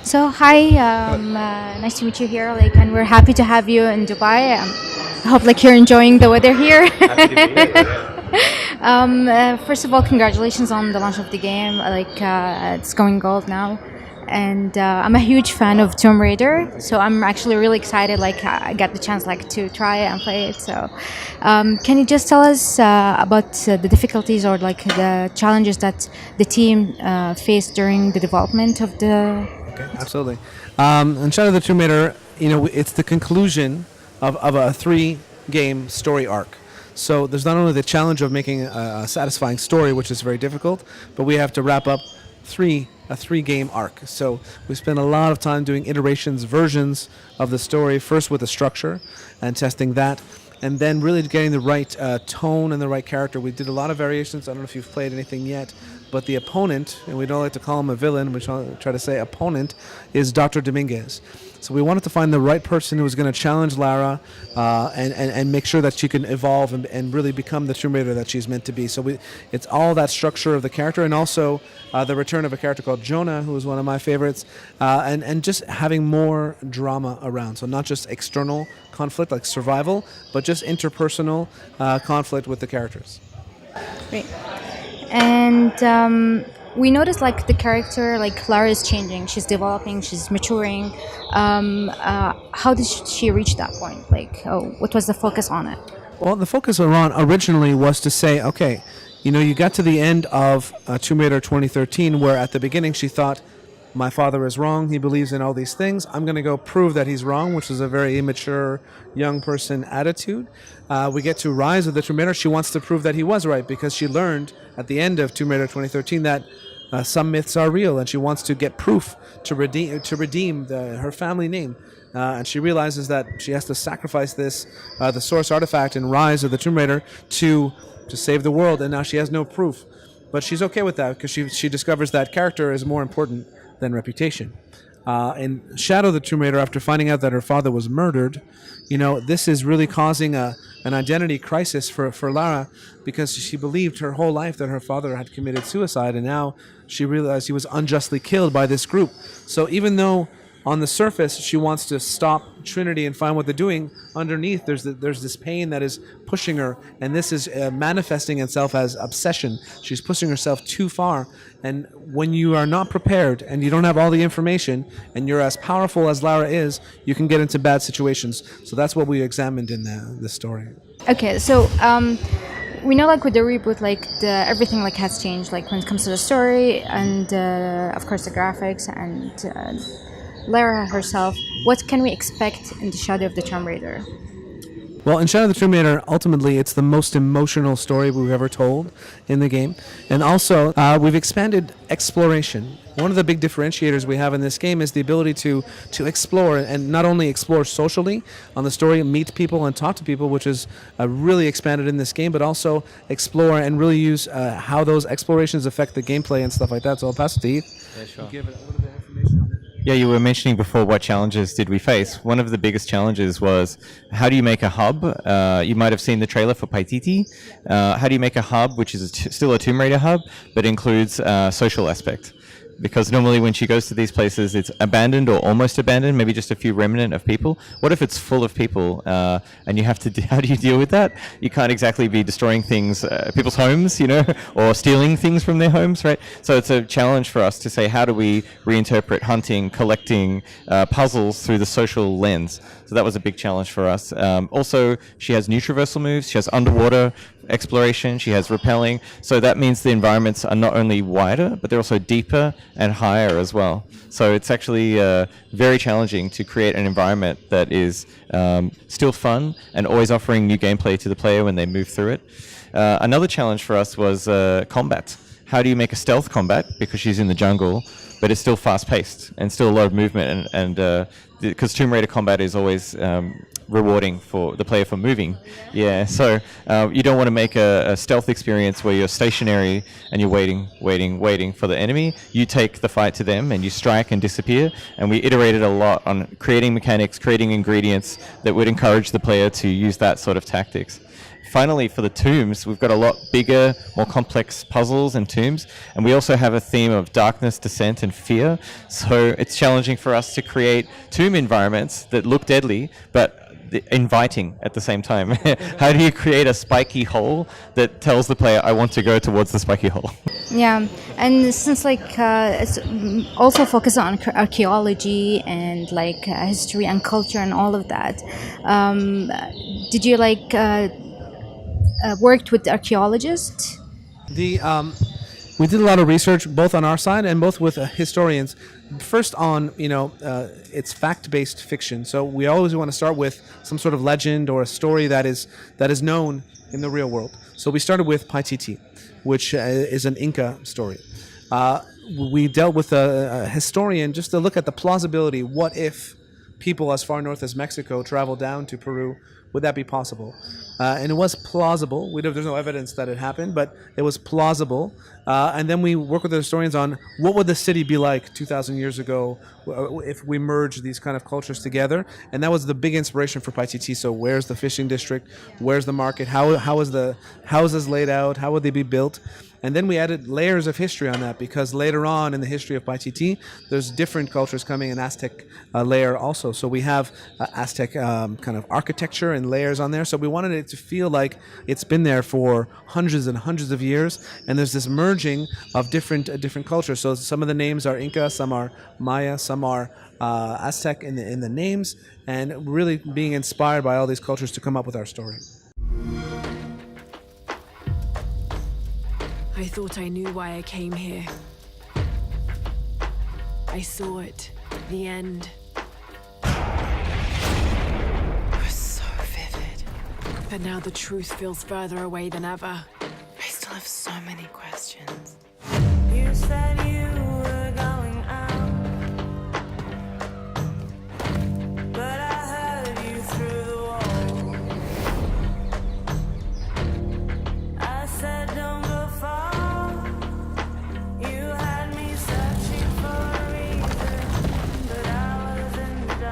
So hi, nice to meet you here. Like, and we're happy to have you in Dubai. I hope like you're enjoying the weather here. First of all, congratulations on the launch of the game. It's going gold now, and I'm a huge fan of Tomb Raider. So I'm actually really excited. Like, I got the chance like to try it and play it. So, can you just tell us about the difficulties or like the challenges that the team faced during the development of the Okay, absolutely. And Shadow of the Tomb Raider, it's the conclusion of a three-game story arc. So there's not only the challenge of making a satisfying story, which is very difficult, but we have to wrap up a three-game arc. So we spent a lot of time doing iterations, versions of the story, first with the structure and testing that, and then really getting the right tone and the right character. We did a lot of variations. I don't know if you've played anything yet, but the opponent, and we don't like to call him a villain, we try to say opponent, is Dr. Dominguez. So we wanted to find the right person who was going to challenge Lara and make sure that she can evolve and really become the Tomb Raider that she's meant to be. So it's all that structure of the character, and also the return of a character called Jonah, who was one of my favorites, and just having more drama around. So not just external conflict like survival, but just interpersonal conflict with the characters. Great. And we noticed like the character, like Lara is changing. She's developing. She's maturing. How did she reach that point? Like, what was the focus on it? Well, the focus on originally was to say, okay, you got to the end of Tomb Raider 2013, where at the beginning she thought, my father is wrong, he believes in all these things, I'm going to go prove that he's wrong, which is a very immature young person attitude. We get to Rise of the Tomb Raider, she wants to prove that he was right, because she learned at the end of Tomb Raider 2013 that some myths are real, and she wants to get proof to redeem her family name. And she realizes that she has to sacrifice the source artifact in Rise of the Tomb Raider to save the world, and now she has no proof. But she's okay with that because she discovers that character is more important than reputation. In Shadow of the Tomb Raider, after finding out that her father was murdered, this is really causing an identity crisis for Lara, because she believed her whole life that her father had committed suicide, and now she realized he was unjustly killed by this group. So even though on the surface she wants to stop Trinity and find what they're doing, underneath there's this pain that is pushing her, and this is manifesting itself as obsession. She's pushing herself too far, and when you are not prepared and you don't have all the information and you're as powerful as Lara is, you can get into bad situations. So that's what we examined in the story. Okay, so we know like with the reboot, like everything like has changed, like when it comes to the story and of course the graphics and Lara herself. What can we expect in the Shadow of the Tomb Raider? Well, in Shadow of the Tomb Raider, ultimately, it's the most emotional story we've ever told in the game. And also, we've expanded exploration. One of the big differentiators we have in this game is the ability to explore, and not only explore socially on the story, meet people and talk to people, which is really expanded in this game, but also explore and really use how those explorations affect the gameplay and stuff like that. So I'll pass it to Heath. Yeah, sure. Give it a little bit of information on it. Yeah, you were mentioning before what challenges did we face. One of the biggest challenges was how do you make a hub? You might have seen the trailer for Paititi. How do you make a hub, which is still a Tomb Raider hub, but includes social aspect? Because normally when she goes to these places, it's abandoned or almost abandoned, maybe just a few remnant of people. What if it's full of people and you have to, how do you deal with that? You can't exactly be destroying things, people's homes, or stealing things from their homes, right? So it's a challenge for us to say, how do we reinterpret hunting, collecting puzzles through the social lens? So that was a big challenge for us. Also, she has new traversal moves. She has underwater exploration. She has rappelling. So that means the environments are not only wider, but they're also deeper and higher as well. So it's actually very challenging to create an environment that is still fun and always offering new gameplay to the player when they move through it. Another challenge for us was combat. How do you make a stealth combat, because she's in the jungle, but it's still fast-paced and still a lot of movement, and because Tomb Raider combat is always rewarding for the player for moving. Yeah, so you don't want to make a stealth experience where you're stationary and you're waiting for the enemy. You take the fight to them and you strike and disappear, and we iterated a lot on creating mechanics, creating ingredients that would encourage the player to use that sort of tactics. Finally, for the tombs, we've got a lot bigger, more complex puzzles and tombs, and we also have a theme of darkness, descent, and fear. So it's challenging for us to create tomb environments that look deadly, but inviting at the same time. How do you create a spiky hole that tells the player, I want to go towards the spiky hole? Yeah, and since like it's also focused on archaeology and like history and culture and all of that, did you like worked with archaeologists? We did a lot of research both on our side and both with historians. First on, it's fact-based fiction. So we always want to start with some sort of legend or a story that is known in the real world. So we started with Paititi, which is an Inca story. We dealt with a historian just to look at the plausibility. What if people as far north as Mexico travel down to Peru? Would that be possible? And it was plausible. There's no evidence that it happened, but it was plausible. And then we work with the historians on what would the city be like 2,000 years ago if we merge these kind of cultures together. And that was the big inspiration for Paititi. So where's the fishing district? Where's the market? How is the houses laid out? How would they be built? And then we added layers of history on that, because later on in the history of Paititi, there's different cultures coming, an Aztec layer also. So we have Aztec kind of architecture and layers on there. So we wanted it to feel like it's been there for hundreds and hundreds of years. And there's this merging of different cultures. So some of the names are Inca, some are Maya, some are Aztec in the names, and really being inspired by all these cultures to come up with our story. I thought I knew why I came here. I saw it, the end. It was so vivid. But now the truth feels further away than ever. I still have so many questions. You said you were going out, but I heard you through the wall. I said don't go far.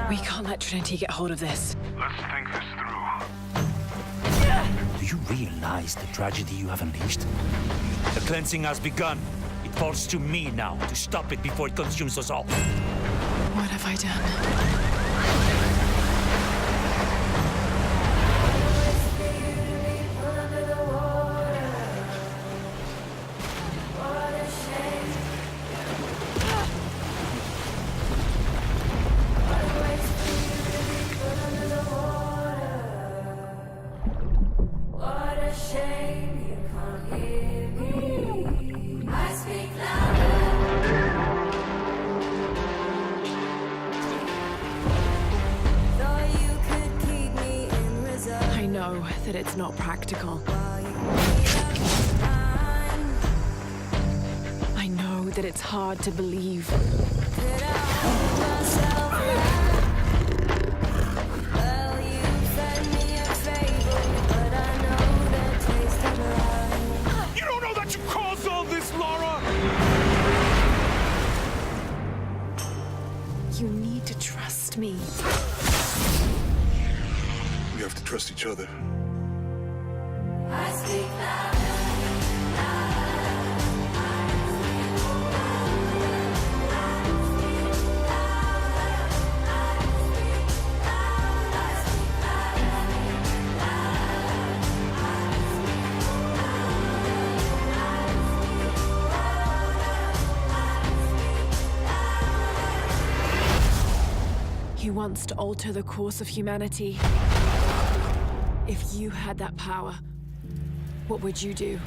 We can't let Trinity get hold of this. Let's think this through. Do you realize the tragedy you have unleashed? The cleansing has begun. It falls to me now to stop it before it consumes us all. What have I done? That it's not practical. I know that it's hard to believe. You don't know that you caused all this, Laura! You need to trust me. We have to trust each other. He wants to alter the course of humanity. If you had that power, what would you do?